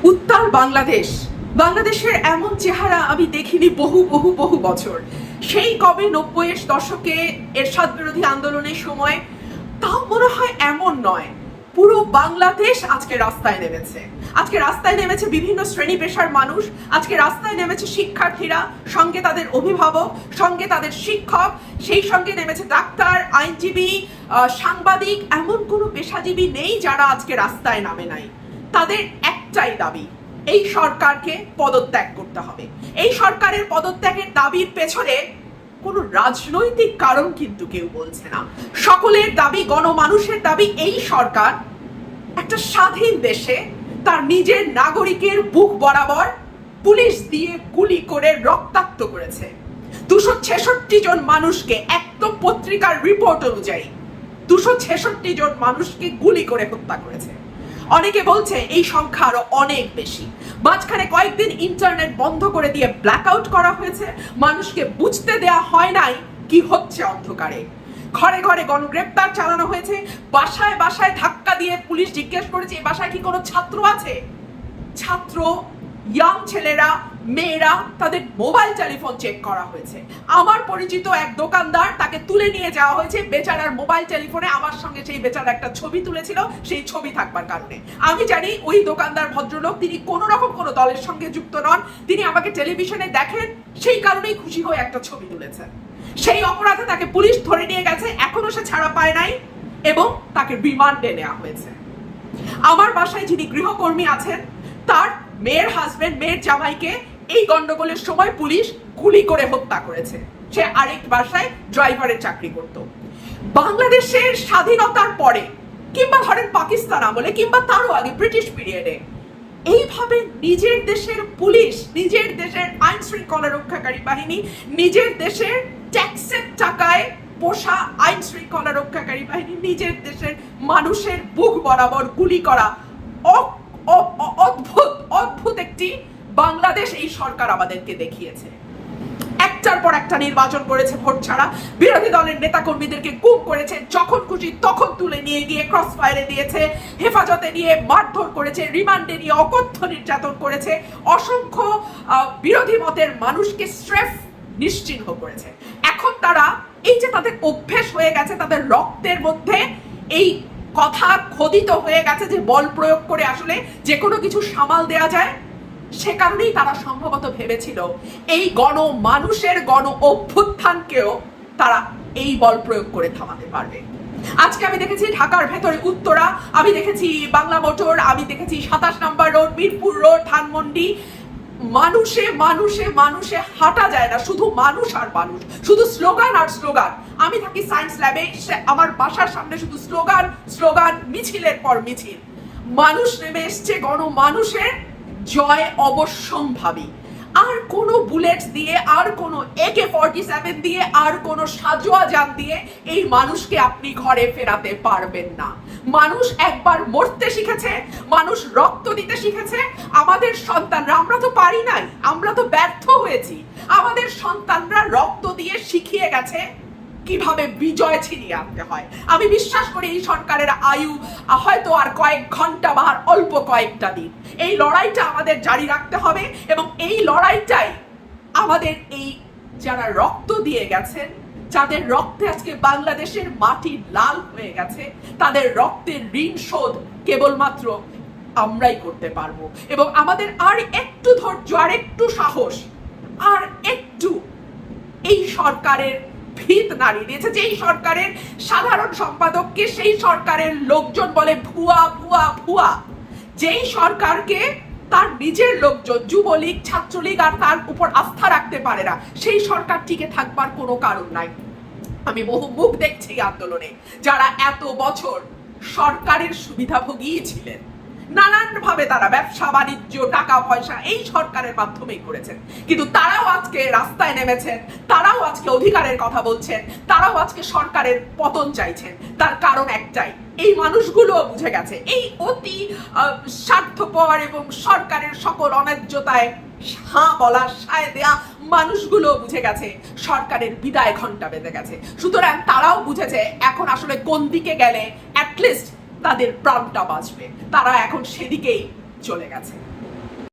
উত্তাল বাংলাদেশ, বাংলাদেশের এমন চেহারা আমি দেখিনি বহু বহু বহু বছর। সেই কবে 90-এর দশকে এরশাদ বিরোধী আন্দোলনের সময়, তাও মনে হয় এমন নয়। পুরো বাংলাদেশ আজকে রাস্তায় নেমেছে। আজকে রাস্তায় নেমেছে বিভিন্ন শ্রেণী পেশার মানুষ, আজকে রাস্তায় নেমেছে শিক্ষার্থীরা, সঙ্গে তাদের অভিভাবক, সঙ্গে তাদের শিক্ষক, সেই সঙ্গে নেমেছে ডাক্তার, আইনজীবী, সাংবাদিক। এমন কোনো পেশাজীবী নেই যারা আজকে রাস্তায় নামে নাই। তাদের একটাই দাবি, এই সরকারকে পদত্যাগ করতে হবে। এই সরকারের পদত্যাগের দাবির পেছনে কোনো রাজনৈতিক কারণ কিন্তু কেউ বলছে না। সকলের দাবি, গণমানুষের দাবি, এই সরকার একটা স্বাধীন দেশে তার নিজের নাগরিকের বুক বরাবর পুলিশ দিয়ে গুলি করে রক্তাক্ত করেছে। 266 জন মানুষকে, একদম পত্রিকার রিপোর্ট অনুযায়ী 266 জন মানুষকে গুলি করে হত্যা করেছে। অনেকে বলছে এই সংখ্যা আরো অনেক বেশি। মাঝখানে কয়েকদিন ইন্টারনেট বন্ধ করে দিয়ে ব্ল্যাকআউট করা হয়েছে, মানুষকে বুঝতে দেয়া হয় নাই কি হচ্ছে অন্ধকারে। ঘরে ঘরে গণগ্রেপ্তার চালানো হয়েছে, বাসায় বাসায় ধাক্কা দিয়ে পুলিশ জিজ্ঞেস করেছে এই বাসায় কি কোনো ছাত্র আছে। ছাত্র, ইয়াং ছেলেরা, মেয়েরা, তাদের মোবাইল টেলিফোন চেক করা হয়েছে। আমার পরিচিত এক দোকানদার, তাকে তুলে নিয়ে যাওয়া হয়েছে বেচারার মোবাইল টেলিফোনে। আমার সঙ্গে সেই বেচারা একটা ছবি তুলেছিল, সেই ছবি থাকবার কারণে আমি জানি ওই দোকানদার ভদ্রলোক, তিনি কোনো রকম কোনো দলের সঙ্গে যুক্ত নন। তিনি আমাকে টেলিভিশনে দেখেন, সেই কারণেই খুশি হয়ে একটা ছবি তুলেছেন। সেই অপরাধে তাকে পুলিশ ধরে নিয়ে গেছে, এখনো সে ছাড়া পায় নাই এবং তাকে রিমান্ডে নেওয়া হয়েছে। আমার বাসায় যিনি গৃহকর্মী আছেন, তার মেয়ের হাজবেন্ড, মেয়ের জামাইকে এই গন্ডগোলের সময় পুলিশ গুলি করে হত্যা করেছে। সে আরেক বাসায় ড্রাইভারের চাকরি করত। বাংলাদেশের স্বাধীনতার পরে, কিংবা ধরেন পাকিস্তান আমলে, কিংবা তারও আগে ব্রিটিশ পিরিয়ডে, এইভাবে নিজের দেশের পুলিশ, নিজের দেশের আইন শৃঙ্খলা রক্ষাকারী বাহিনী, নিজের দেশের ট্যাক্সের টাকায় পোষা আইন শৃঙ্খলা রক্ষাকারী বাহিনী নিজের দেশের মানুষের বুক বরাবর গুলি করা অদ্ভুত অদ্ভুত একটি বাংলাদেশ এই সরকার আমাদেরকে দেখিয়েছে। একটার পর একটা নির্বাচন করেছে ভোট ছাড়া, বিরোধী দলের নেতা কর্মীদেরকে গুম করেছে, যখন খুশি তখন তুলে নিয়ে গিয়ে ক্রস ফায়ারে দিয়েছে, হেফাজতে নিয়ে মারধর করেছে, রিমান্ডে নিয়ে অকথ্য নির্যাতন করেছে, অসংখ্য বিরোধী মতের মানুষকে স্রেফ নিশ্চিহ্ন করেছে। এখন তারা, এই যে তাদের অভ্যেস হয়ে গেছে, তাদের রক্তের মধ্যে এই কথা খোদিত হয়ে গেছে যে বল প্রয়োগ করে আসলে যে কোনো কিছু সামাল দেয়া যায়, সে কারণেই তারা সম্ভবত ভেবেছিল এই মানুষের গণ অভ্যুত্থানকেও তারা এই বল প্রয়োগ করে থামাতে পারবে। আজকে আমি দেখেছি ঢাকার ভেতরে উত্তরা, আমি দেখেছি বাংলা মোটর, আমি দেখেছি 27 নম্বর রোড, মিরপুর রোড, ধানমন্ডি, মানুষে মানুষে মানুষে হাঁটা যায় না, শুধু মানুষ আর মানুষ, শুধু স্লোগান আর স্লোগান। আমি থাকি সায়েন্স ল্যাবে, আমার বাসার সামনে শুধু স্লোগান স্লোগান, মিছিলের পর মিছিল। মানুষ নেমে এসছে, মানুষের জয় অবশ্যম্ভাবী। আর কোনো বুলেট দিয়ে, আর কোনো AK-47 দিয়ে, আর কোনো সাজোয়া যান দিয়ে এই মানুষকে আপনি ঘরে ফেরাতে পারবেন না। মানুষ একবার মরতে শিখেছে, মানুষ রক্ত দিতে শিখেছে। আমাদের সন্তানরা, আমরা তো পারি নাই, আমরা তো ব্যর্থ হয়েছি, আমাদের সন্তানরা রক্ত দিয়ে শিখিয়ে গেছে কিভাবে বিজয় ছিনিয়ে আনতে হয়। আমি বিশ্বাস করি এই সরকারের আয়ু হয়তো আর কয়েক ঘন্টা বা আর অল্প কয়েকটা দিন। এই লড়াইটা আমাদের জারি রাখতে হবে এবং এই লড়াইটাই আমাদের, এই যারা রক্ত দিয়ে গেছেন, যাদের রক্তে আজকে বাংলাদেশের মাটি লাল হয়ে গেছে, তাদের রক্তের ঋণ শোধ কেবলমাত্র আমরাই করতে পারবো। এবং আমাদের আর একটু ধৈর্য, আর একটু সাহস, আর একটু এই সরকারের ভিত নাড়িয়ে দিয়েছে। যেই সরকারের সাধারণ সম্পাদককে সেই সরকারের লোকজন বলে ভুয়া ভুয়া ভুয়া, যেই সরকারকে তার নিজের লোকজন, যুবলীগ, ছাত্রলীগ আর তার উপর আস্থা রাখতে পারে না, সেই সরকার টিকে থাকবার কোনো কারণ নাই। আমি বহু মুখ দেখছি আন্দোলনে, যারা এত বছর সরকারের সুবিধাভোগী ছিলেন, নানান ভাবে তারা ব্যবসা বাণিজ্য, টাকা পয়সা এই সরকারের মাধ্যমেই করেছেন, কিন্তু তারাও আজকে রাস্তায় নেমেছেন, তারাও আজকে অধিকারের কথা বলছেন, তারাও আজকে সরকারের পতন চাইছেন। তার কারণ একটাই, এই মানুষগুলো বুঝে গেছে, এই অতি স্বার্থপর এবং সরকারের সকল অন্যায্যতায় হ্যাঁ বলা, সায় দেয়া মানুষগুলো বুঝে গেছে সরকারের বিদায় ঘন্টা বেজে গেছে। সুতরাং তারাও বুঝেছে এখন আসলে কোন দিকে গেলে অ্যাটলিস্ট তাদের প্রাণটা বাঁচবে, তারা এখন সেদিকেই চলে গেছে।